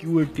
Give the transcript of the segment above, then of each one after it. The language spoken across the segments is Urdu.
QAT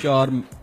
4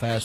FAS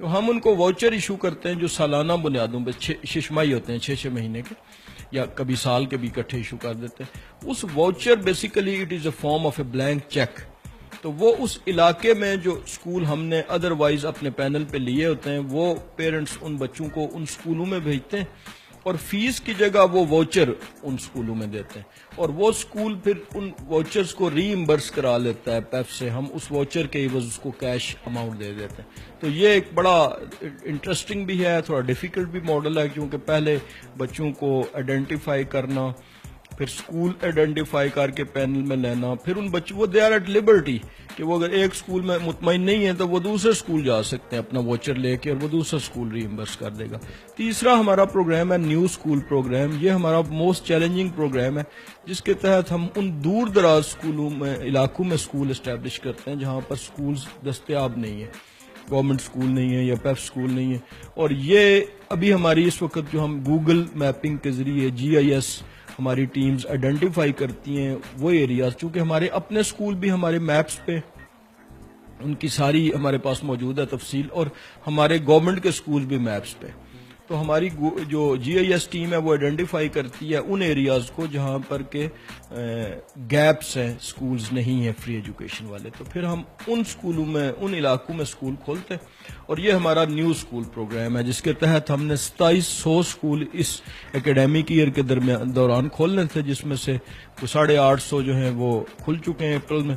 تو ہم ان کو واؤچر ایشو کرتے ہیں جو سالانہ بنیادوں پہ 6 ماہی ہوتے ہیں، 6 مہینے کے، یا کبھی سال کے بھی اکٹھے ایشو کر دیتے ہیں. اس voucher basically it is a form of a blank cheque. تو وہ اس علاقے میں جو اسکول ہم نے ادروائز اپنے پینل پہ لیے ہوتے ہیں وہ پیرنٹس ان بچوں کو ان اسکولوں میں بھیجتے ہیں اور فیس کی جگہ وہ واؤچر ان اسکولوں میں دیتے ہیں اور وہ اسکول پھر ان واؤچرز کو ری ایمبرس کرا لیتا ہے پیف سے. ہم اس واؤچر کے عوض اس کو کیش اماؤنٹ دے دیتے ہیں. تو یہ ایک بڑا انٹرسٹنگ بھی ہے، تھوڑا ڈیفیکلٹ بھی ماڈل ہے، کیونکہ پہلے بچوں کو آئیڈینٹیفائی کرنا، پھر اسکول آئیڈینٹیفائی کر کے پینل میں لینا، پھر ان بچوں وہ دے آر ایٹ لبرٹی کہ وہ اگر ایک اسکول میں مطمئن نہیں ہے تو وہ دوسرے اسکول جا سکتے ہیں اپنا واچر لے کے اور وہ دوسرا اسکول ری ایمبرس کر دے گا. تیسرا ہمارا پروگرام ہے نیو اسکول پروگرام. یہ ہمارا موسٹ چیلنجنگ پروگرام ہے جس کے تحت ہم ان دور دراز اسکولوں میں علاقوں میں اسکول اسٹیبلش کرتے ہیں جہاں پر اسکولز دستیاب نہیں ہیں، گورنمنٹ اسکول نہیں ہے یا پیف اسکول نہیں ہے. اور یہ ابھی ہماری اس وقت جو ہم گوگل میپنگ کے ذریعے GIS ہماری ٹیمز آئیڈینٹیفائی کرتی ہیں وہ ایریاز، چونکہ ہمارے اپنے اسکول بھی ہمارے میپس پہ ان کی ساری ہمارے پاس موجود ہے تفصیل، اور ہمارے گورنمنٹ کے اسکول بھی میپس پہ. تو ہماری جو GIS ٹیم ہے وہ آئیڈینٹیفائی کرتی ہے ان ایریاز کو جہاں پر کہ گیپس ہیں، اسکولز نہیں ہیں فری ایجوکیشن والے. تو پھر ہم ان اسکولوں میں ان علاقوں میں اسکول کھولتے ہیں اور یہ ہمارا نیو اسکول پروگرام ہے جس کے تحت ہم نے 2700 اسکول اس اکیڈیمک ایئر کے دوران کھولنے تھے، جس میں سے 850 جو ہیں وہ کھل چکے ہیں اپریل میں،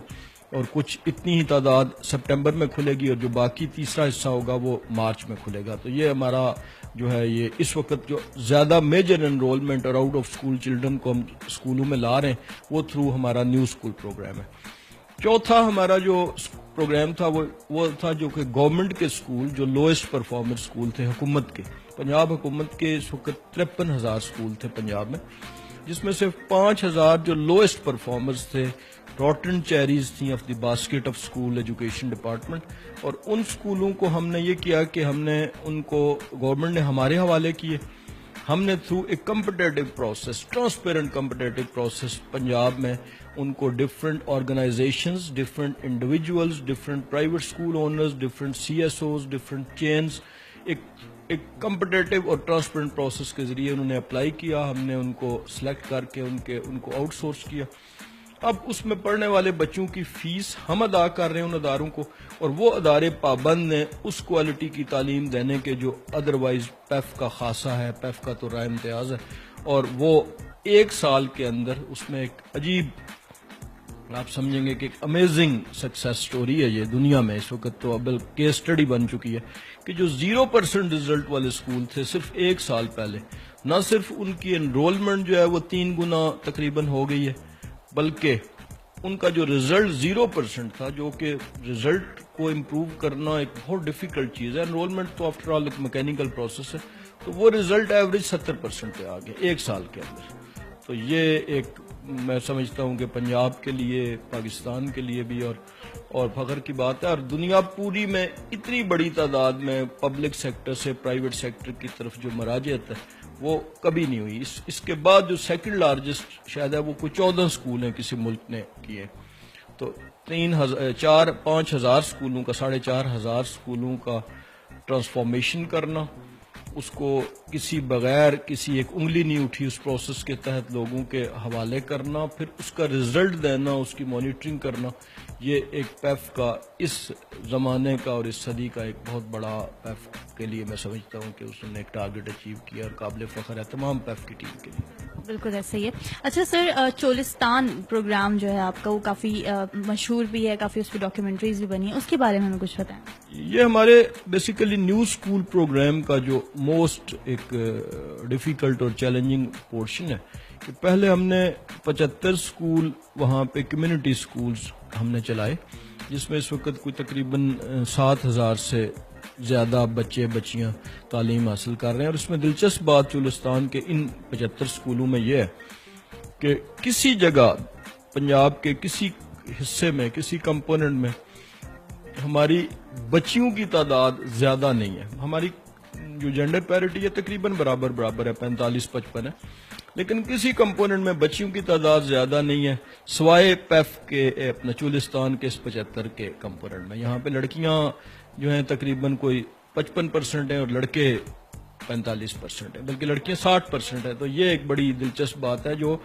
اور کچھ اتنی ہی تعداد سپٹمبر میں کھلے گی، اور جو باقی تیسرا حصہ ہوگا وہ مارچ میں کھلے گا. تو یہ ہمارا جو ہے یہ اس وقت جو زیادہ میجر انرولمنٹ اور آؤٹ آف اسکول چلڈرن کو ہم اسکولوں میں لا رہے ہیں وہ تھرو ہمارا نیو اسکول پروگرام ہے. چوتھا ہمارا جو پروگرام تھا وہ تھا جو کہ گورنمنٹ کے اسکول جو لوئسٹ پرفارمر اسکول تھے حکومت کے، پنجاب حکومت کے اس وقت 53,000 اسکول تھے پنجاب میں، جس میں سے 5,000 جو لوئسٹ پرفارمرز تھے، روٹن چیریز تھیں of the basket of school education department. اور ان اسکولوں کو ہم نے یہ کیا کہ ہم نے ان کو گورنمنٹ نے ہمارے حوالے کیے. ہم نے through a competitive process, transparent competitive process Punjab میں ان کو different organisations, different individuals, different private school owners, different CSOs، different chains, ایک کمپٹیٹو اور ٹرانسپیرنٹ پروسیس کے ذریعے انہوں نے اپلائی کیا. ہم نے ان کو سلیکٹ کر کے ان کو آؤٹ سورس کیا. اب اس میں پڑھنے والے بچوں کی فیس ہم ادا کر رہے ہیں ان اداروں کو، اور وہ ادارے پابند ہیں اس کوالٹی کی تعلیم دینے کے جو ادروائز پیف کا خاصہ ہے، پیف کا تو رائے امتیاز ہے. اور وہ 1 سال کے اندر اس میں ایک عجیب، آپ سمجھیں گے کہ ایک امیزنگ سکسیس سٹوری ہے یہ دنیا میں اس وقت. تو اب کیس اسٹڈی بن چکی ہے کہ جو 0% رزلٹ والے اسکول تھے صرف 1 سال پہلے، نہ صرف ان کی انرولمنٹ جو ہے وہ 3 گنا تقریباً ہو گئی ہے، بلکہ ان کا جو رزلٹ 0% تھا، جو کہ رزلٹ کو امپروو کرنا ایک بہت ڈیفیکلٹ چیز ہے، انرولمنٹ تو آفٹر آل ایک میکینیکل پروسیس ہے، تو وہ رزلٹ ایوریج 70% پہ آ گئے 1 سال کے اندر. تو یہ ایک میں سمجھتا ہوں کہ پنجاب کے لیے، پاکستان کے لیے بھی اور فخر کی بات ہے. اور دنیا پوری میں اتنی بڑی تعداد میں پبلک سیکٹر سے پرائیویٹ سیکٹر کی طرف جو مراجعت ہے وہ کبھی نہیں ہوئی. اس کے بعد جو سیکنڈ لارجسٹ شاید ہے وہ کوئی 14 اسکول ہیں کسی ملک نے کیے. تو 5,000 اسکولوں کا 4,500 اسکولوں کا ٹرانسفارمیشن کرنا، اس کو بغیر کسی ایک انگلی نہیں اٹھی اس پروسیس کے تحت لوگوں کے حوالے کرنا، پھر اس کا رزلٹ دینا، اس کی مانیٹرنگ کرنا، یہ ایک پیف کا اس زمانے کا اور اس صدی کا ایک بہت بڑا پیف کے لیے میں سمجھتا ہوں کہ اس نے ایک ٹارگٹ اچیو کیا اور قابل فخر ہے تمام پیف کی ٹیم کے لیے. بالکل ایسا ہی ہے. اچھا سر، چولستان پروگرام جو ہے آپ کا وہ کافی مشہور بھی ہے، کافی اس پہ ڈاکیومنٹریز بھی بنی ہیں، اس کے بارے میں ہمیں کچھ بتائیں. یہ ہمارے بیسیکلی نیو اسکول پروگرام کا جو موسٹ ایک ڈیفیکلٹ اور چیلنجنگ پورشن ہے کہ پہلے ہم نے 75 اسکول وہاں پہ کمیونٹی اسکولز ہم نے چلائے، جس میں اس وقت کوئی تقریباً 7,000 سے زیادہ بچے بچیاں تعلیم حاصل کر رہے ہیں. اور اس میں دلچسپ بات چولستان کے ان 75 اسکولوں میں یہ ہے کہ کسی جگہ پنجاب کے کسی حصے میں، کسی کمپوننٹ میں ہماری بچیوں کی تعداد زیادہ نہیں ہے. ہماری جو جینڈر پیرٹی ہے تقریباً برابر ہے، 45-55 ہے، لیکن کسی کمپوننٹ میں بچیوں کی تعداد زیادہ نہیں ہے سوائے پیف کے اپنا چولستان کے اس 75 کے کمپوننٹ میں. یہاں پہ لڑکیاں جو ہیں تقریباً کوئی 55% ہیں اور لڑکے 45% ہیں، بلکہ لڑکیاں 60% ہیں. تو یہ ایک بڑی دلچسپ بات ہے جو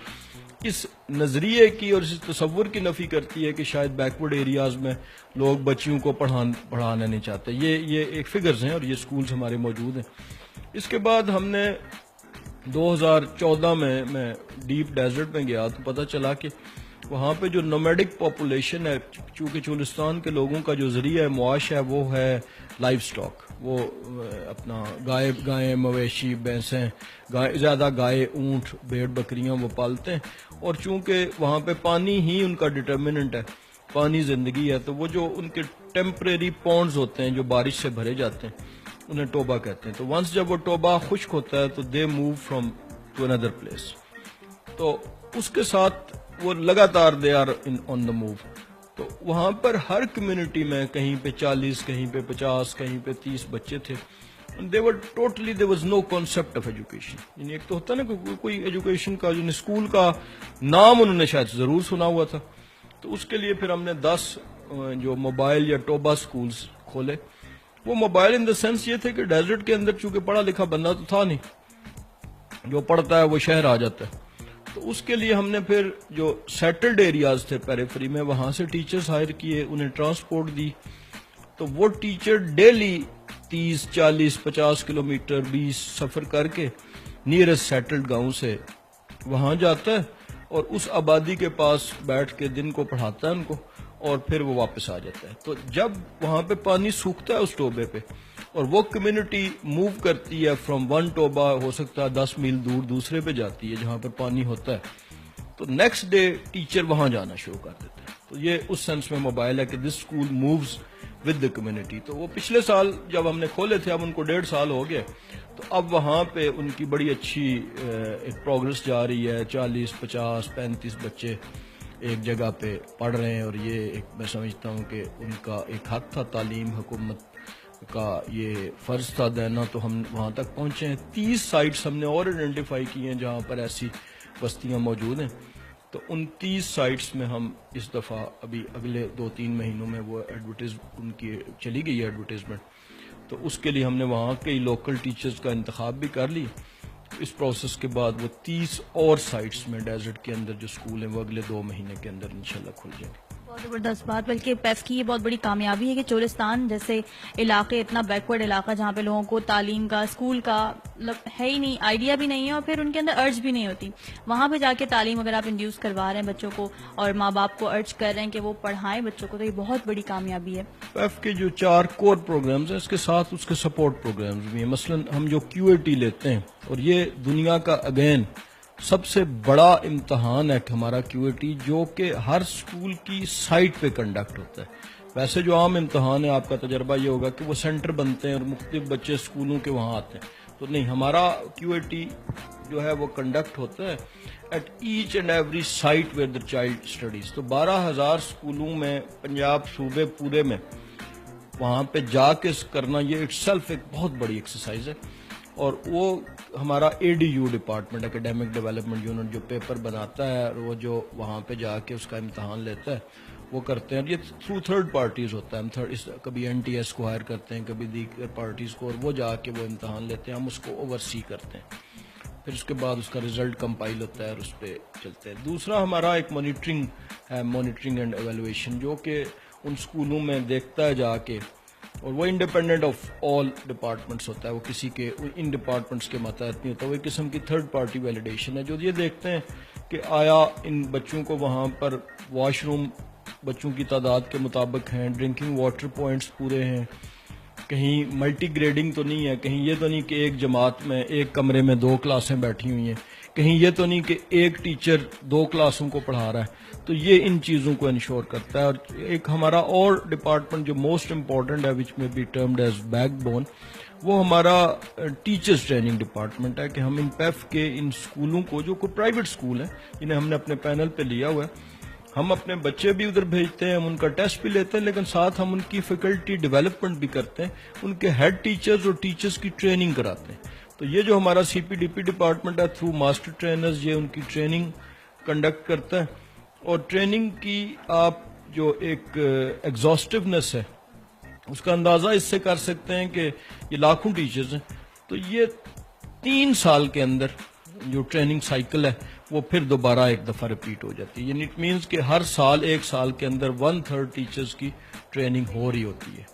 اس نظریے کی اور اس تصور کی نفی کرتی ہے کہ شاید بیکورڈ ایریاز میں لوگ بچیوں کو پڑھانا نہیں چاہتے. یہ ایک فگرز ہیں اور یہ سکولز ہمارے موجود ہیں. اس کے بعد ہم نے 2014 میں ڈیپ ڈیزرٹ میں گیا تو پتہ چلا کہ وہاں پہ جو نومیڈک پاپولیشن ہے، چونکہ چولستان کے لوگوں کا جو ذریعہ معاش ہے وہ ہے لائف سٹاک، وہ اپنا گائے مویشی بھینسیں، زیادہ گائے اونٹ بھیڑ بکریاں وہ پالتے ہیں. اور چونکہ وہاں پہ پانی ہی ان کا ڈٹرمننٹ ہے، پانی زندگی ہے، تو وہ جو ان کے ٹیمپریری پونڈز ہوتے ہیں جو بارش سے بھرے جاتے ہیں انہیں ٹوبا کہتے ہیں. تو ونس جب وہ ٹوبا خشک ہوتا ہے تو they move from to another place. تو اس کے ساتھ وہ لگاتار they are on the move. تو وہاں پر ہر کمیونٹی میں کہیں پہ 40 کہیں پہ 50 کہیں پہ 30 بچے تھے. there was no concept of education. یعنی ایک تو ہوتا نا کہ کوئی ایجوکیشن کا جو اسکول کا نام انہوں نے شاید ضرور سنا ہوا تھا. تو اس کے لیے پھر ہم نے 10 جو موبائل یا ٹوبا سکولز کھولے. وہ موبائل ان دا سینس یہ تھے کہ ڈیزرٹ کے اندر چونکہ پڑھا لکھا بندہ تو تھا نہیں، جو پڑھتا ہے وہ شہر آ جاتا ہے. تو اس کے لیے ہم نے پھر جو سیٹلڈ ایریاز تھے پیریفری میں وہاں سے ٹیچرز ہائر کیے، انہیں ٹرانسپورٹ دی. تو وہ ٹیچر ڈیلی 30 40 50 کلومیٹر 20 سفر کر کے نیئرسٹ سیٹلڈ گاؤں سے وہاں جاتا ہے اور اس آبادی کے پاس بیٹھ کے دن کو پڑھاتا ہے ان کو اور پھر وہ واپس آ جاتا ہے. تو جب وہاں پہ پانی سوکھتا ہے اس ٹوبے پہ اور وہ کمیونٹی موو کرتی ہے فرام ون ٹوبا، ہو سکتا ہے 10 میل دور دوسرے پہ جاتی ہے جہاں پر پانی ہوتا ہے، تو نیکسٹ ڈے ٹیچر وہاں جانا شروع کر دیتا ہے. تو یہ اس سینس میں موبائل ہے کہ this school moves with the community. تو وہ پچھلے سال جب ہم نے کھولے تھے، اب ان کو 1.5 سال ہو گئے، تو اب وہاں پہ ان کی بڑی اچھی ایک پروگرس جا رہی ہے. 40 50 35 بچے ایک جگہ پہ پڑھ رہے ہیں اور یہ ایک میں سمجھتا ہوں کہ ان کا ایک حق تھا، تعلیم حکومت کا یہ فرض تھا دینا، تو ہم وہاں تک پہنچے ہیں. 30 سائٹس ہم نے اور آئیڈینٹیفائی کی ہیں جہاں پر ایسی بستیاں موجود ہیں. تو ان 30 سائٹس میں ہم اس دفعہ ابھی اگلے 2-3 مہینوں میں وہ ان کی چلی گئی ہے ایڈورٹیزمنٹ. تو اس کے لیے ہم نے وہاں کے لوکل ٹیچرز کا انتخاب بھی کر لی. اس پروسیس کے بعد وہ 30 اور سائٹس میں ڈیزرٹ کے اندر جو سکول ہیں وہ اگلے 2 مہینے کے اندر انشاءاللہ کھل جائیں گے. بہت زبردست بات. بلکہ پیف کی یہ بہت بڑی کامیابی ہے کہ چولستان جیسے علاقے، اتنا بیکورڈ علاقہ جہاں پہ لوگوں کو تعلیم کا، اسکول کا ہے ہی نہیں، آئیڈیا بھی نہیں ہے اور پھر ان کے اندر ارج بھی نہیں ہوتی، وہاں پہ جا کے تعلیم اگر آپ انڈیوس کروا رہے ہیں بچوں کو اور ماں باپ کو ارج کر رہے ہیں کہ وہ پڑھائیں بچوں کو، تو یہ بہت بڑی کامیابی ہے. پیف کے جو 4 کور پروگرامز ہیں اس کے ساتھ اس کے سپورٹ پروگرامز بھی ہیں. مثلا ہم جو QAT لیتے ہیں، اور یہ دنیا کا اگین سب سے بڑا امتحان ہے کہ ہمارا QAT جو کہ ہر سکول کی سائٹ پہ کنڈکٹ ہوتا ہے. ویسے جو عام امتحان ہے آپ کا تجربہ یہ ہوگا کہ وہ سینٹر بنتے ہیں اور مختلف بچے سکولوں کے وہاں آتے ہیں. تو نہیں، ہمارا QAT جو ہے وہ کنڈکٹ ہوتا ہے at each and every site where the child studies. تو 12,000 سکولوں میں پنجاب صوبے پورے میں وہاں پہ جا کے کرنا یہ اٹ سیلف ایک بہت بڑی ایکسرسائز ہے. اور وہ ہمارا ADU department, academic development unit, جو پیپر بناتا ہے اور وہ جو وہاں پہ جا کے اس کا امتحان لیتا ہے وہ کرتے ہیں. یہ تھرو تھرڈ پارٹیز ہوتا ہے، کبھی NTS کو ہائر کرتے ہیں، کبھی دیگر پارٹیز کو، اور وہ جا کے وہ امتحان لیتے ہیں، ہم اس کو اوور سی کرتے ہیں. پھر اس کے بعد اس کا رزلٹ کمپائل ہوتا ہے اور اس پہ چلتے ہیں. دوسرا ہمارا ایک مانیٹرنگ ہے، مانیٹرنگ اینڈ ایویلویشن، جو کہ ان سکولوں میں دیکھتا ہے جا کے، اور وہ انڈیپینڈنٹ آف آل ڈپارٹمنٹس ہوتا ہے، وہ کسی کے ان ڈپارٹمنٹس کے ماتحت نہیں ہوتا. وہ ایک قسم کی تھرڈ پارٹی ویلیڈیشن ہے جو یہ دیکھتے ہیں کہ آیا ان بچوں کو وہاں پر واش روم بچوں کی تعداد کے مطابق ہیں، ڈرنکنگ واٹر پوائنٹس پورے ہیں، کہیں ملٹی گریڈنگ تو نہیں ہے، کہیں یہ تو نہیں کہ ایک جماعت میں ایک کمرے میں 2 کلاسیں بیٹھی ہوئی ہیں، کہیں یہ تو نہیں کہ ایک ٹیچر 2 کلاسوں کو پڑھا رہا ہے. تو یہ ان چیزوں کو انشور کرتا ہے. اور ایک ہمارا اور ڈپارٹمنٹ جو موسٹ امپورٹنٹ ہے which may be termed as backbone, وہ ہمارا ٹیچرز ٹریننگ ڈپارٹمنٹ ہے کہ ہم ان پیف کے ان اسکولوں کو، جو کوئی پرائیویٹ اسکول ہیں جنہیں ہم نے اپنے پینل پہ لیا ہوا ہے، ہم اپنے بچے بھی ادھر بھیجتے ہیں، ہم ان کا ٹیسٹ بھی لیتے ہیں، لیکن ساتھ ہم ان کی فیکلٹی ڈیولپمنٹ بھی کرتے ہیں، ان کے ہیڈ ٹیچرز اور ٹیچرز کی ٹریننگ کراتے ہیں. تو یہ جو ہمارا CPDP ڈپارٹمنٹ ہے تھرو ماسٹر ٹرینرز، یہ ان کی ٹریننگ کنڈکٹ کرتا ہے. اور ٹریننگ کی آپ جو ایک ایگزاسٹونیس ہے اس کا اندازہ اس سے کر سکتے ہیں کہ یہ لاکھوں ٹیچرز ہیں، تو یہ 3 سال کے اندر جو ٹریننگ سائیکل ہے وہ پھر دوبارہ ایک دفعہ ریپیٹ ہو جاتی ہے. یعنی اٹ مینس کہ ہر سال 1 سال کے اندر 1/3 ٹیچرز کی ٹریننگ ہو رہی ہوتی ہے.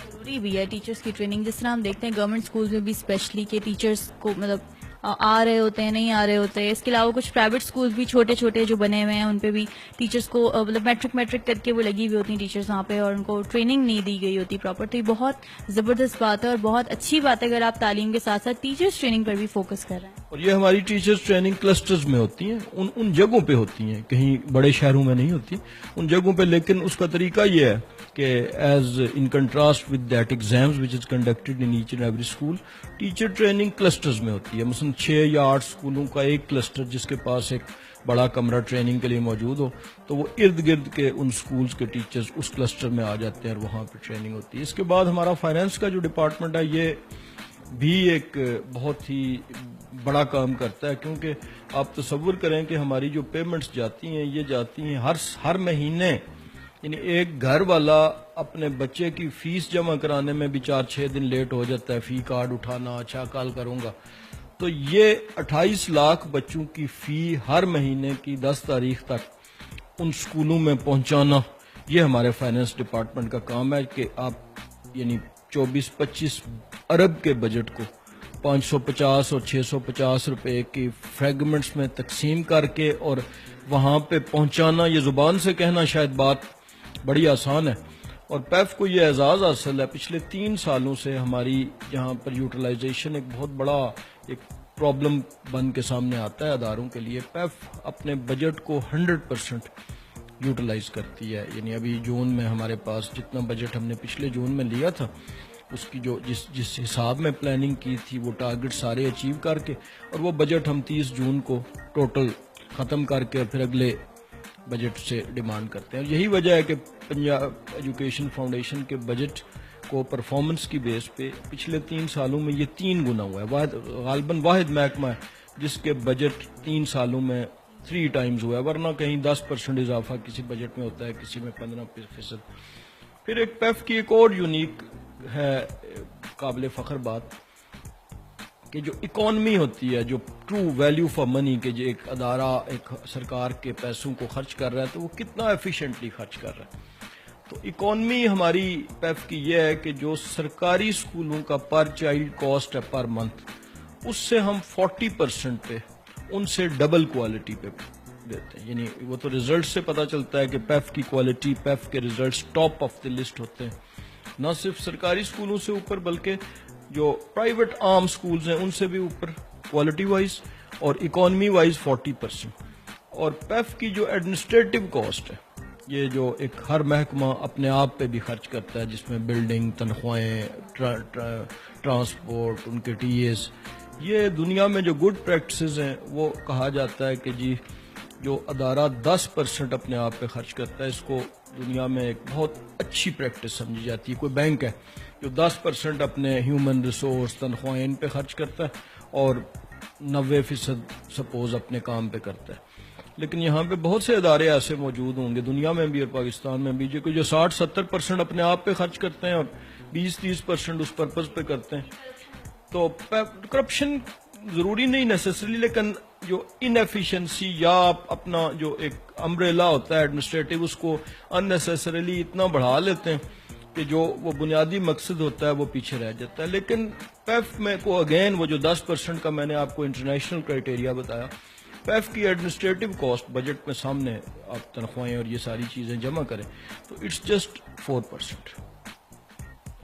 ضروری بھی ہے ٹیچرس کی ٹریننگ. جس طرح ہم دیکھتے ہیں گورنمنٹ اسکولز میں بھی اسپیشلی کہ ٹیچرس کو مطلب آ رہے ہوتے ہیں نہیں آ رہے ہوتے. اس کے علاوہ کچھ پرائیویٹ اسکولز بھی چھوٹے چھوٹے جو بنے ہوئے ہیں ان پہ بھی ٹیچرس کو مطلب میٹرک کر کے وہ لگی ہوئی ہوتی ہیں ٹیچرس وہاں پہ، اور ان کو ٹریننگ نہیں دی گئی ہوتی پراپر. تو یہ بہت زبردست بات ہے اور بہت اچھی بات ہے اگر آپ تعلیم کے ساتھ ساتھ ٹیچرس ٹریننگ پر بھی فوکس کر رہے ہیں. اور یہ ہماری ٹیچرز ٹریننگ کلسٹرز میں ہوتی ہیں، ان جگہوں پہ ہوتی ہیں، کہیں بڑے شہروں میں نہیں ہوتی ان جگہوں پہ. لیکن اس کا طریقہ یہ ہے کہ as in contrast with that exams which is conducted in each and every school, teacher training clusters میں ہوتی ہے. مثلا 6 یا 8 اسکولوں کا ایک کلسٹر جس کے پاس ایک بڑا کمرہ ٹریننگ کے لیے موجود ہو، تو وہ ارد گرد کے ان اسکولز کے ٹیچرز اس کلسٹر میں آ جاتے ہیں اور وہاں پہ ٹریننگ ہوتی ہے. اس کے بعد ہمارا فائنانس کا جو ڈپارٹمنٹ ہے یہ بھی ایک بہت ہی بڑا کام کرتا ہے، کیونکہ آپ تصور کریں کہ ہماری جو پیمنٹس جاتی ہیں یہ جاتی ہیں ہر مہینے. یعنی ایک گھر والا اپنے بچے کی فیس جمع کرانے میں بھی 4-6 دن لیٹ ہو جاتا ہے، فی کارڈ اٹھانا، اچھا کال کروں گا. تو یہ 28 لاکھ بچوں کی فی ہر مہینے کی 10 تاریخ تک ان اسکولوں میں پہنچانا، یہ ہمارے فائنانس ڈپارٹمنٹ کا کام ہے کہ آپ یعنی 24-25 ارب کے بجٹ کو 550 اور 650 روپے کی فریگمنٹس میں تقسیم کر کے اور وہاں پہ پہنچانا. یہ زبان سے کہنا شاید بات بڑی آسان ہے، اور پیف کو یہ اعزاز حاصل ہے. پچھلے 3 سالوں سے ہماری یہاں پر یوٹیلائزیشن ایک بہت بڑا ایک پرابلم بن کے سامنے آتا ہے اداروں کے لیے. پیف اپنے بجٹ کو 100% یوٹیلائز کرتی ہے. یعنی ابھی جون میں ہمارے پاس جتنا بجٹ ہم نے پچھلے جون میں لیا تھا، اس کی جو جس حساب میں پلاننگ کی تھی وہ ٹارگٹ سارے اچیو کر کے، اور وہ بجٹ ہم 30 جون کو ٹوٹل ختم کر کے پھر اگلے بجٹ سے ڈیمانڈ کرتے ہیں. اور یہی وجہ ہے کہ پنجاب ایجوکیشن فاؤنڈیشن کے بجٹ کو پرفارمنس کی بیس پہ پچھلے 3 سالوں میں یہ 3 گنا ہوا ہے. غالباً واحد محکمہ ہے جس کے بجٹ 3 سالوں میں 3 ٹائمز ہوا ہے، ورنہ کہیں 10% اضافہ کسی بجٹ میں ہوتا ہے، کسی میں 15%. پھر ایک پیف کی ایک اور یونیک ہے قابل فخر بات کہ جو اکانومی ہوتی ہے، جو ٹرو ویلیو فار منی، کہ جو ایک ادارہ ایک سرکار کے پیسوں کو خرچ کر رہا ہے تو وہ کتنا ایفیشینٹلی خرچ کر رہا ہے. تو اکانومی ہماری پیف کی یہ ہے کہ جو سرکاری اسکولوں کا پر چائلڈ کاسٹ ہے پر منتھ، اس سے ہم 40% پہ ان سے ڈبل کوالٹی پہ دیتے ہیں. یعنی وہ تو ریزلٹ سے پتہ چلتا ہے کہ پیف کی کوالٹی، پیف کے results top of the list ہوتے ہیں، نہ صرف سرکاری اسکولوں سے اوپر بلکہ جو پرائیویٹ عام اسکولز ہیں ان سے بھی اوپر کوالٹی وائز، اور اکانومی وائز 40%. اور پیف کی جو ایڈمنسٹریٹو کاسٹ ہے، یہ جو ایک ہر محکمہ اپنے آپ پہ بھی خرچ کرتا ہے، جس میں بلڈنگ، تنخواہیں، ٹرانسپورٹ، ان کے ٹی ایز، یہ دنیا میں جو گڈ پریکٹسز ہیں وہ کہا جاتا ہے کہ جی جو ادارہ 10% اپنے آپ پہ خرچ کرتا ہے اس کو دنیا میں ایک بہت اچھی پریکٹس سمجھی جاتی ہے. کوئی بینک ہے جو 10% اپنے ہیومن ریسورس، تنخواہیں ان پہ خرچ کرتا ہے اور 90% سپوز اپنے کام پہ کرتا ہے. لیکن یہاں پہ بہت سے ادارے ایسے موجود ہوں گے دنیا میں بھی اور پاکستان میں بھی جو 60-70% اپنے آپ پہ خرچ کرتے ہیں اور 20-30% اس پرپز پہ کرتے ہیں. تو کرپشن ضروری نہیں نیسیسری، لیکن جو ان ایفیشنسی یا اپنا جو ایک امبریلا ہوتا ہے ایڈمنسٹریٹو، اس کو ان نیسیسریلی اتنا بڑھا لیتے ہیں کہ جو وہ بنیادی مقصد ہوتا ہے وہ پیچھے رہ جاتا ہے. لیکن پیف میں کو اگین وہ جو 10% کا میں نے آپ کو انٹرنیشنل کرائٹیریا بتایا، پیف کی ایڈمنسٹریٹو کاسٹ بجٹ میں سامنے آپ تنخواہیں اور یہ ساری چیزیں جمع کریں تو اٹس جسٹ 4%.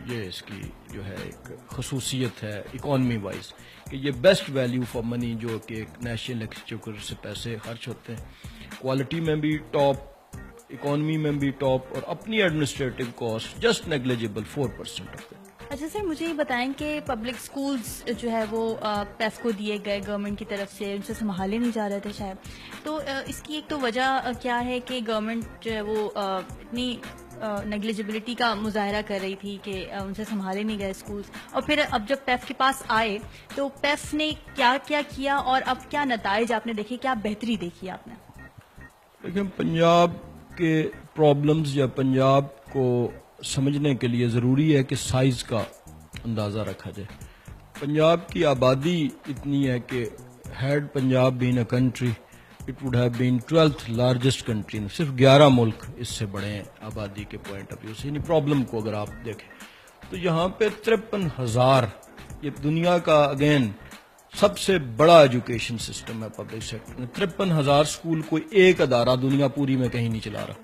یہ اس کی جو ہے ایک خصوصیت ہے اکانومی وائز کہ یہ بیسٹ ویلیو فار منی جو کہ ایک نیشنل ایکسچیکر سے پیسے خرچ ہوتے ہیں، کوالٹی میں بھی ٹاپ، اکانومی میں بھی ٹاپ، اور اپنی ایڈمنسٹریٹو کاسٹ جسٹ نیگلیجیبل 4% ہوتے ہیں. اچھا سر، مجھے یہ بتائیں کہ پبلک اسکولز جو ہے وہ پیف کو دیے گئے گورنمنٹ کی طرف سے، ان سے سنبھالے نہیں جا رہے تھے شاید، تو اس کی ایک تو وجہ کیا ہے کہ گورنمنٹ جو ہے وہ اتنی نیگلیجبلٹی کا مظاہرہ کر رہی تھی کہ ان سے سنبھالے نہیں گئے اسکولز، اور پھر اب جب پیف کے پاس آئے تو پیف نے کیا کیا کیا اور اب کیا نتائج آپ نے دیکھے، کیا بہتری دیکھی آپ نے؟ لیکن پنجاب کے پرابلمز یا پنجاب کو سمجھنے کے لیے ضروری ہے کہ سائز کا اندازہ رکھا جائے. پنجاب کی آبادی اتنی ہے کہ had Punjab been a country it would have been 12th largest country. صرف 11 ملک اس سے بڑے ہیں آبادی کے پوائنٹ آف ویو سے. یعنی پرابلم کو اگر آپ دیکھیں تو یہاں پہ 53,000 یہ دنیا کا اگین سب سے بڑا ایجوکیشن سسٹم ہے پبلک سیکٹر میں. 53,000 اسکول کوئی ایک ادارہ دنیا پوری میں کہیں نہیں چلا رہا.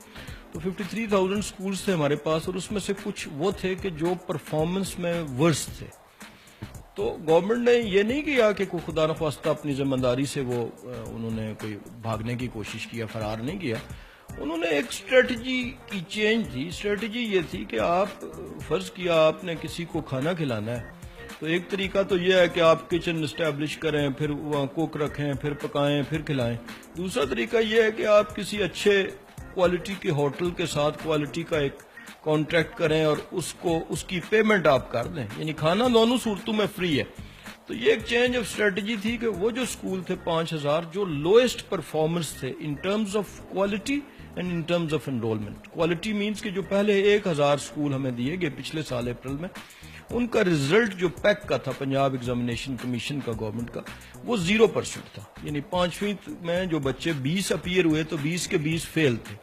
تو 53,000 اسکولس تھے ہمارے پاس اور اس میں سے کچھ وہ تھے کہ جو پرفارمنس میں ورس تھے. تو گورنمنٹ نے یہ نہیں کیا کہ کوئی خدا نخواستہ اپنی ذمہ داری سے وہ انہوں نے کوئی بھاگنے کی کوشش کیا, فرار نہیں کیا. انہوں نے ایک اسٹریٹجی کی چینج تھی. اسٹریٹجی یہ تھی کہ آپ فرض کیا آپ نے کسی کو کھانا کھلانا ہے تو ایک طریقہ تو یہ ہے کہ آپ کچن اسٹیبلش کریں, پھر وہاں کوک رکھیں, پھر پکائیں, پھر کھلائیں. دوسرا طریقہ یہ ہے کہ آپ کسی اچھے کوالٹی کے ہوٹل کے ساتھ کوالٹی کا ایک کانٹریکٹ کریں اور اس کی پیمنٹ آپ کر دیں. یعنی کھانا دونوں صورتوں میں فری ہے. تو یہ ایک چینج آف اسٹریٹجی تھی کہ وہ جو اسکول تھے 5,000 جو لوئسٹ پرفارمرز تھے in terms of quality and in terms of enrolment. Quality means کہ جو پہلے 1,000 اسکول ہمیں دیے گئے پچھلے سال اپریل میں, ان کا ریزلٹ جو پیک کا تھا پنجاب ایگزامینیشن کمیشن کا گورنمنٹ کا وہ 0% تھا. یعنی 5ویں میں جو بچے 20 اپیئر ہوئے تو 20 کے 20 فیل تھے.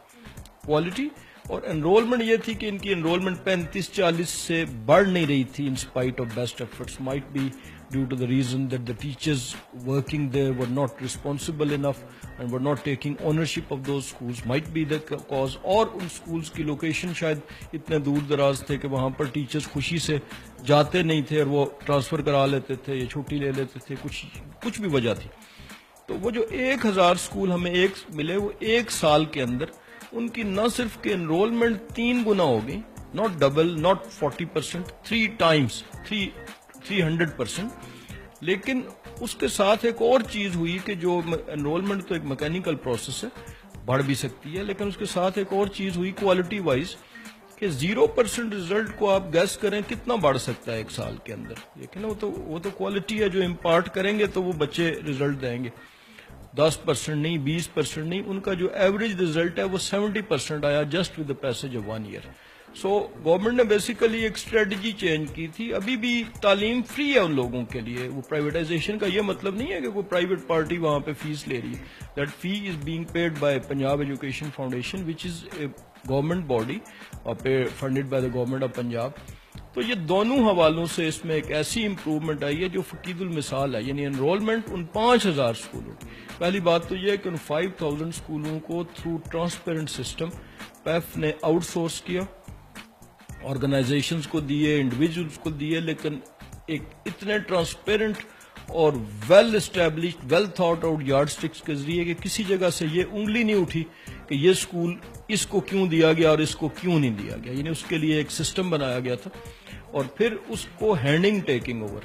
کوالٹی اور انرولمنٹ یہ تھی کہ ان کی انرولمنٹ 35-40 سے بڑھ نہیں رہی تھی in spite of best efforts. Might be due to the reason that the teachers working there were not responsible enough and were not taking ownership of those schools, might be the cause. اور ان schools کی لوکیشن شاید اتنے دور دراز تھے کہ وہاں پر ٹیچرز خوشی سے جاتے نہیں تھے اور وہ ٹرانسفر کرا لیتے تھے یا چھٹی لے لیتے تھے, کچھ بھی وجہ تھی. تو وہ جو 1,000 اسکول ہمیں ایک ملے وہ ایک سال کے اندر ان کی نہ صرف کہ انرولمنٹ 3 گنا ہو گئی, ناٹ ڈبل, ناٹ 40%, 3 times, 300%. لیکن اس کے ساتھ ایک اور چیز ہوئی کہ جو انرولمنٹ تو ایک میکینیکل پروسیس ہے, بڑھ بھی سکتی ہے, لیکن اس کے ساتھ ایک اور چیز ہوئی کوالٹی وائز کہ 0% ریزلٹ کو آپ گیس کریں کتنا بڑھ سکتا ہے ایک سال کے اندر. لیکن وہ تو کوالٹی ہے جو امپارٹ کریں گے تو وہ بچے ریزلٹ دیں گے. 10% نہیں, 20% نہیں, ان کا جو ایوریج ریزلٹ ہے وہ 70% آیا just with the passage of 1 year. So government نے بیسیکلی ایک اسٹریٹجی چینج کی تھی. ابھی بھی تعلیم فری ہے ان لوگوں کے لیے. وہ پرائیویٹائزیشن کا یہ مطلب نہیں ہے کہ کوئی پرائیویٹ پارٹی وہاں پہ فیس لے رہی ہے. That fee is being paid by Punjab education foundation which is a government body اور funded by the government of Punjab. تو یہ دونوں حوالوں سے اس میں ایک ایسی امپروومنٹ آئی ہے جو فقید المثال ہے. یعنی انرولمنٹ ان 5,000 اسکولوں کی. پہلی بات تو یہ ہے کہ ان 5,000 اسکولوں کو تھرو ٹرانسپیرنٹ سسٹم پیف نے آؤٹ سورس کیا, آرگنائزیشنز کو دیے, انڈیویجولز کو دیے, لیکن ایک اتنے ٹرانسپیرنٹ اور well established well thought out yardsticks کے ذریعے کہ کسی جگہ سے یہ انگلی نہیں اٹھی کہ یہ اسکول اس کو کیوں دیا گیا اور اس کو کیوں نہیں دیا گیا. یعنی اس کے لیے ایک سسٹم بنایا گیا تھا اور پھر اس کو ہینڈنگ ٹیکنگ اوور.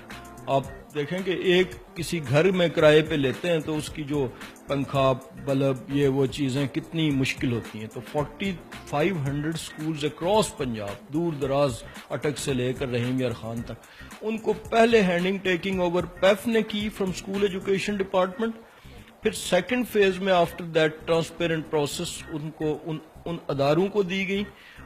آپ دیکھیں کہ ایک کسی گھر میں کرائے پہ لیتے ہیں تو اس کی جو پنکھا, بلب, یہ وہ چیزیں کتنی مشکل ہوتی ہیں. تو 4,500 اسکولز اکراس پنجاب, دور دراز اٹک سے لے کر رحیم یار خان تک, ان کو پہلے ہینڈنگ ٹیکنگ اوور پیف نے کی فرام اسکول ایجوکیشن ڈپارٹمنٹ. پھر سیکنڈ فیز میں after that transparent process in کو ان اداروں کو دی گئی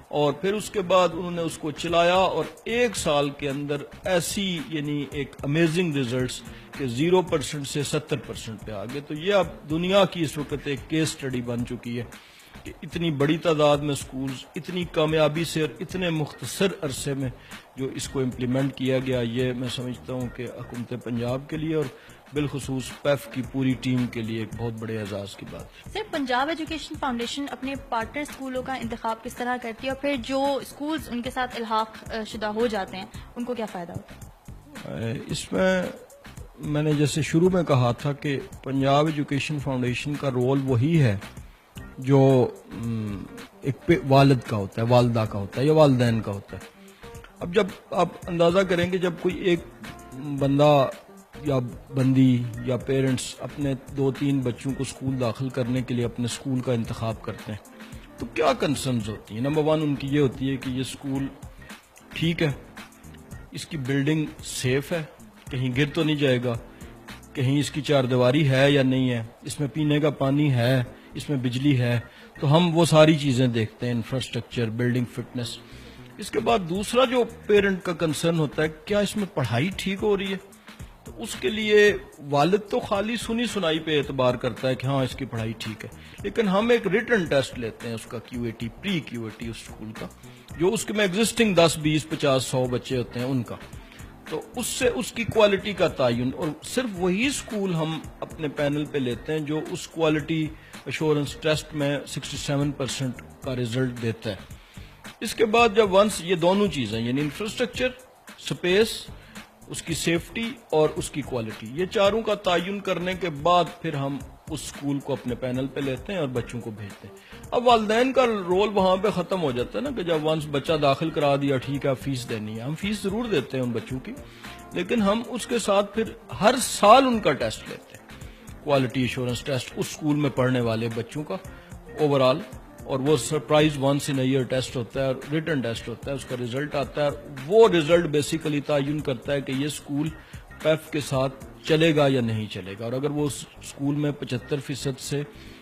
اور پھر اس کے بعد انہوں نے اس کو چلایا اور ایک سال کے اندر ایسی یعنی ایک امیزنگ ریزلٹس کہ 0% سے 70% پہ آ گئے. تو یہ اب دنیا کی اس وقت ایک کیس سٹڈی بن چکی ہے کہ اتنی بڑی تعداد میں سکولز اتنی کامیابی سے اور اتنے مختصر عرصے میں جو اس کو امپلیمنٹ کیا گیا. یہ میں سمجھتا ہوں کہ حکومت پنجاب کے لیے اور بالخصوص پیف کی پوری ٹیم کے لیے ایک بہت بڑے اعزاز کی بات ہے. سر, پنجاب ایجوکیشن فاؤنڈیشن اپنے پارٹنر اسکولوں کا انتخاب کس طرح کرتی ہے اور پھر جو اسکولز ان کے ساتھ الحاق شدہ ہو جاتے ہیں ان کو کیا فائدہ ہوتا ہے؟ اس میں نے جیسے شروع میں کہا تھا کہ پنجاب ایجوکیشن فاؤنڈیشن کا رول وہی ہے جو ایک والد کا ہوتا ہے, والدہ کا ہوتا ہے یا والدین کا ہوتا ہے. اب جب آپ اندازہ کریں گے جب کوئی ایک بندہ یا بندی یا پیرنٹس اپنے 2-3 بچوں کو اسکول داخل کرنے کے لیے اپنے اسکول کا انتخاب کرتے ہیں تو کیا کنسرنز ہوتی ہیں؟ نمبر 1 ان کی یہ ہوتی ہے کہ یہ اسکول ٹھیک ہے, اس کی بلڈنگ سیف ہے, کہیں گر تو نہیں جائے گا, کہیں اس کی چار دیواری ہے یا نہیں ہے, اس میں پینے کا پانی ہے, اس میں بجلی ہے. تو ہم وہ ساری چیزیں دیکھتے ہیں, انفراسٹرکچر, بلڈنگ فٹنس. اس کے بعد دوسرا جو پیرنٹ کا کنسرن ہوتا ہے کیا اس میں پڑھائی ٹھیک ہو رہی ہے. تو اس کے لیے والد تو خالی سنی سنائی پہ اعتبار کرتا ہے کہ ہاں اس کی پڑھائی ٹھیک ہے, لیکن ہم ایک ریٹن ٹیسٹ لیتے ہیں اس کا QAT, پری QAT اس اسکول کا, جو اس کے میں ایگزسٹنگ 10, 20, 50, 100 بچے ہوتے ہیں ان کا. تو اس سے اس کی کوالٹی کا تعین, اور صرف وہی اسکول ہم اپنے پینل پہ لیتے ہیں جو اس کوالٹی ایشورنس ٹیسٹ میں 67% کا رزلٹ دیتا ہے. اس کے بعد جب ونس یہ دونوں چیزیں یعنی انفراسٹرکچر, اسپیس, اس کی سیفٹی اور اس کی کوالٹی, یہ چاروں کا تعین کرنے کے بعد پھر ہم اس اسکول کو اپنے پینل پہ لیتے ہیں اور بچوں کو بھیجتے ہیں. اب والدین کا رول وہاں پہ ختم ہو جاتا ہے نا کہ جب ونس بچہ داخل کرا دیا ٹھیک ہے فیس دینی ہے, ہم فیس ضرور دیتے ہیں ان بچوں کی, لیکن ہم اس کے ساتھ پھر ہر سال ان کا ٹیسٹ لیتے ہیں, کوالٹی ایشورنس ٹیسٹ اس اسکول میں پڑھنے والے بچوں کا اوور آل, اور وہ سرپرائز ونس ان ایئر ٹیسٹ ہوتا ہے اور ریٹن ٹیسٹ ہوتا ہے, اس کا رزلٹ آتا ہے. وہ رزلٹ بیسیکلی تعین کرتا ہے کہ یہ اسکول پیف کے ساتھ چلے گا یا نہیں چلے گا, اور اگر وہ اس اسکول میں 75% سے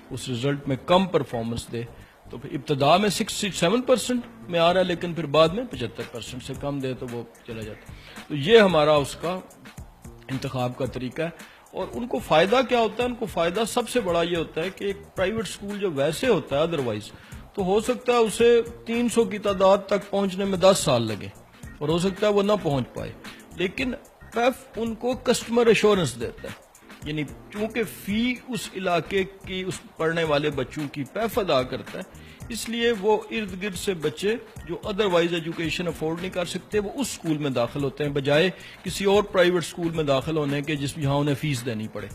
اس رزلٹ میں کم پرفارمنس دے تو پھر ابتدا میں 67% میں آ رہا ہے لیکن پھر بعد میں 75% سے کم دے تو وہ چلا جاتا ہے. تو یہ ہمارا اس کا انتخاب کا طریقہ ہے. اور ان کو فائدہ کیا ہوتا ہے؟ ان کو فائدہ سب سے بڑا یہ ہوتا ہے کہ ایک پرائیویٹ اسکول جو ویسے ہوتا ہے ادروائز تو ہو سکتا ہے اسے 300 کی تعداد تک پہنچنے میں 10 سال لگے اور ہو سکتا ہے وہ نہ پہنچ پائے, لیکن پیف ان کو کسٹمر ایشورنس دیتا ہے. یعنی چونکہ فی اس علاقے کی اس پڑھنے والے بچوں کی پیف ادا کرتا ہے, اس لیے وہ ارد گرد سے بچے جو ادروائز ایجوکیشن افورڈ نہیں کر سکتے وہ اس اسکول میں داخل ہوتے ہیں بجائے کسی اور پرائیویٹ اسکول میں داخل ہونے کے جس میں یہاں انہیں فیس دینی پڑے.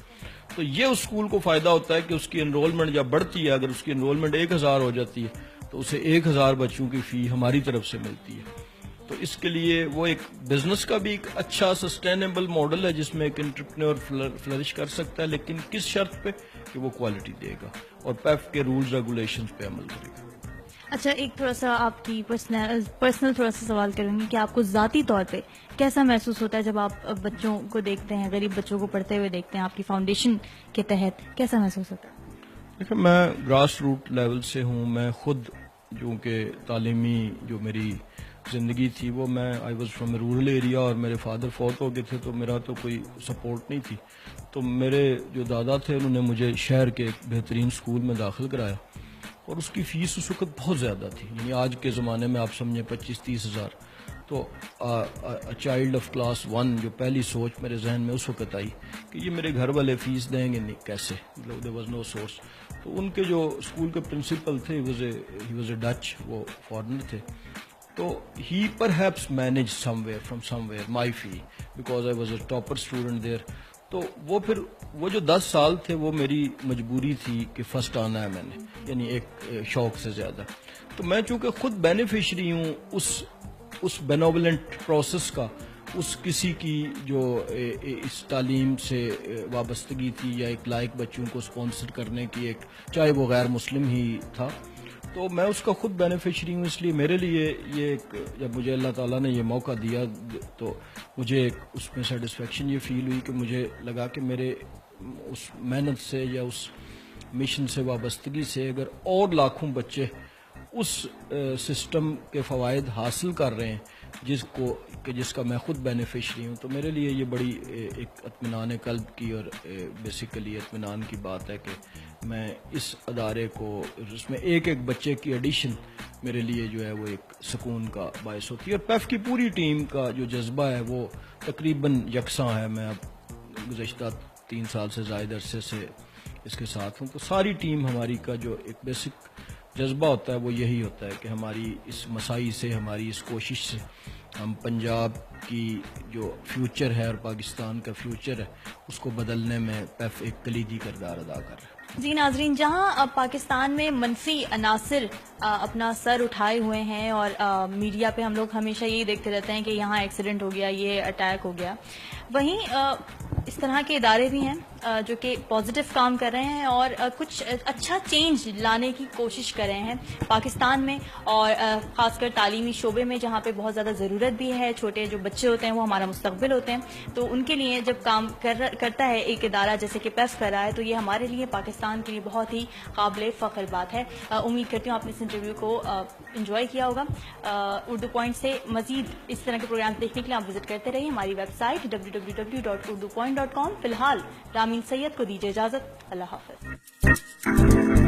تو یہ اس اسکول کو فائدہ ہوتا ہے کہ اس کی انرولمنٹ جب بڑھتی ہے, اگر اس کی انرولمنٹ 1000 ہو جاتی ہے تو اسے 1000 بچوں کی فی ہماری طرف سے ملتی ہے. تو اس کے لیے وہ ایک بزنس کا بھی ایک اچھا سسٹینیبل ماڈل ہے جس میں ایک انٹرپرینور فلرش کر سکتا ہے, لیکن کس شرط پہ کہ وہ کوالٹی دے گا اور پیف کے رولز ریگولیشنز پہ عمل کرے گا. اچھا, ایک تھوڑا سا آپ کی پرسنل تھوڑا سا سوال کروں گی کہ آپ کو ذاتی طور پہ کیسا محسوس ہوتا ہے جب آپ بچوں کو دیکھتے ہیں, غریب بچوں کو پڑھتے ہوئے دیکھتے ہیں آپ کی فاؤنڈیشن کے تحت, کیسا محسوس ہوتا ہے؟ دیکھیں میں گراس روٹ لیول سے ہوں, میں خود جو کہ تعلیمی جو میری زندگی تھی وہ میں I was from a rural area اور میرے فادر فوت ہو گئے تھے تو میرا تو کوئی سپورٹ نہیں تھی. تو میرے جو دادا تھے انہوں نے مجھے شہر کے ایک بہترین اسکول میں داخل کرایا اور اس کی فیس اس وقت بہت زیادہ تھی, یعنی آج کے زمانے میں آپ سمجھیں 25-30 ہزار. تو چائلڈ آف کلاس 1 جو پہلی سوچ میرے ذہن میں اس وقت آئی کہ یہ میرے گھر والے فیس دیں گے نہیں کیسے, مطلب دیر واز نو سورس. تو ان کے جو اسکول کے پرنسپل تھے ہی واز اے ڈچ, وہ فارنر تھے, تو he perhaps manage somewhere from somewhere my fee because I was a topper student there. تو وہ پھر وہ جو 10 سال تھے وہ میری مجبوری تھی کہ فرسٹ آنا ہے میں نے, یعنی ایک شوق سے زیادہ. تو میں چونکہ خود بینیفیشری ہوں اس بینوولنٹ پروسیس کا, اس کسی کی جو اس تعلیم سے وابستگی تھی یا ایک لائق بچوں کو اسپانسر کرنے کی ایک, چاہے وہ غیر مسلم ہی تھا, تو میں اس کا خود بینیفیشری ہوں. اس لیے میرے لیے یہ ایک, جب مجھے اللہ تعالیٰ نے یہ موقع دیا تو مجھے ایک اس میں سیٹسفیکشن یہ فیل ہوئی کہ مجھے لگا کہ میرے اس محنت سے یا اس مشن سے وابستگی سے اگر اور لاکھوں بچے اس سسٹم کے فوائد حاصل کر رہے ہیں جس کا میں خود بینیفیشری ہوں, تو میرے لیے یہ بڑی ایک اطمینان قلب کی اور بیسیکلی اطمینان کی بات ہے کہ میں اس ادارے کو, اس میں ایک بچے کی ایڈیشن میرے لیے جو ہے وہ ایک سکون کا باعث ہوتی ہے. اور پیف کی پوری ٹیم کا جو جذبہ ہے وہ تقریباً یکساں ہے. میں اب گزشتہ 3 سال سے زائد عرصے سے اس کے ساتھ ہوں, تو ساری ٹیم ہماری کا جو ایک بیسک جذبہ ہوتا ہے وہ یہی ہوتا ہے کہ ہماری اس مساعی سے, ہماری اس کوشش سے ہم پنجاب کی جو فیوچر ہے اور پاکستان کا فیوچر ہے اس کو بدلنے میں پیف ایک کلیدی کردار ادا کر رہا ہے. جی ناظرین, جہاں اب پاکستان میں منفی عناصر اپنا سر اٹھائے ہوئے ہیں اور میڈیا پہ ہم لوگ ہمیشہ یہی دیکھتے رہتے ہیں کہ یہاں ایکسیڈنٹ ہو گیا, یہ اٹیک ہو گیا, وہیں اس طرح کے ادارے بھی ہیں جو کہ پازیٹیو کام کر رہے ہیں اور کچھ اچھا چینج لانے کی کوشش کر رہے ہیں پاکستان میں، اور خاص کر تعلیمی شعبے میں جہاں پہ بہت زیادہ ضرورت بھی ہے. چھوٹے جو بچے ہوتے ہیں وہ ہمارا مستقبل ہوتے ہیں، تو ان کے لیے جب کام کرتا ہے ایک ادارہ جیسے کہ پیف کر رہا ہے تو یہ ہمارے لیے پاکستان کے لیے بہت ہی قابل فخر بات ہے. امید کرتی ہوں آپ نے اس انٹرویو کو انجوائے کیا ہوگا. اردو پوائنٹ سے مزید اس طرح کے پروگرام دیکھنے کے لیے آپ وزٹ کرتے رہیے ہماری ویب سائٹ www.urdupoint.com. فی الحال رامین سید کو دیجیے اجازت. اللہ حافظ.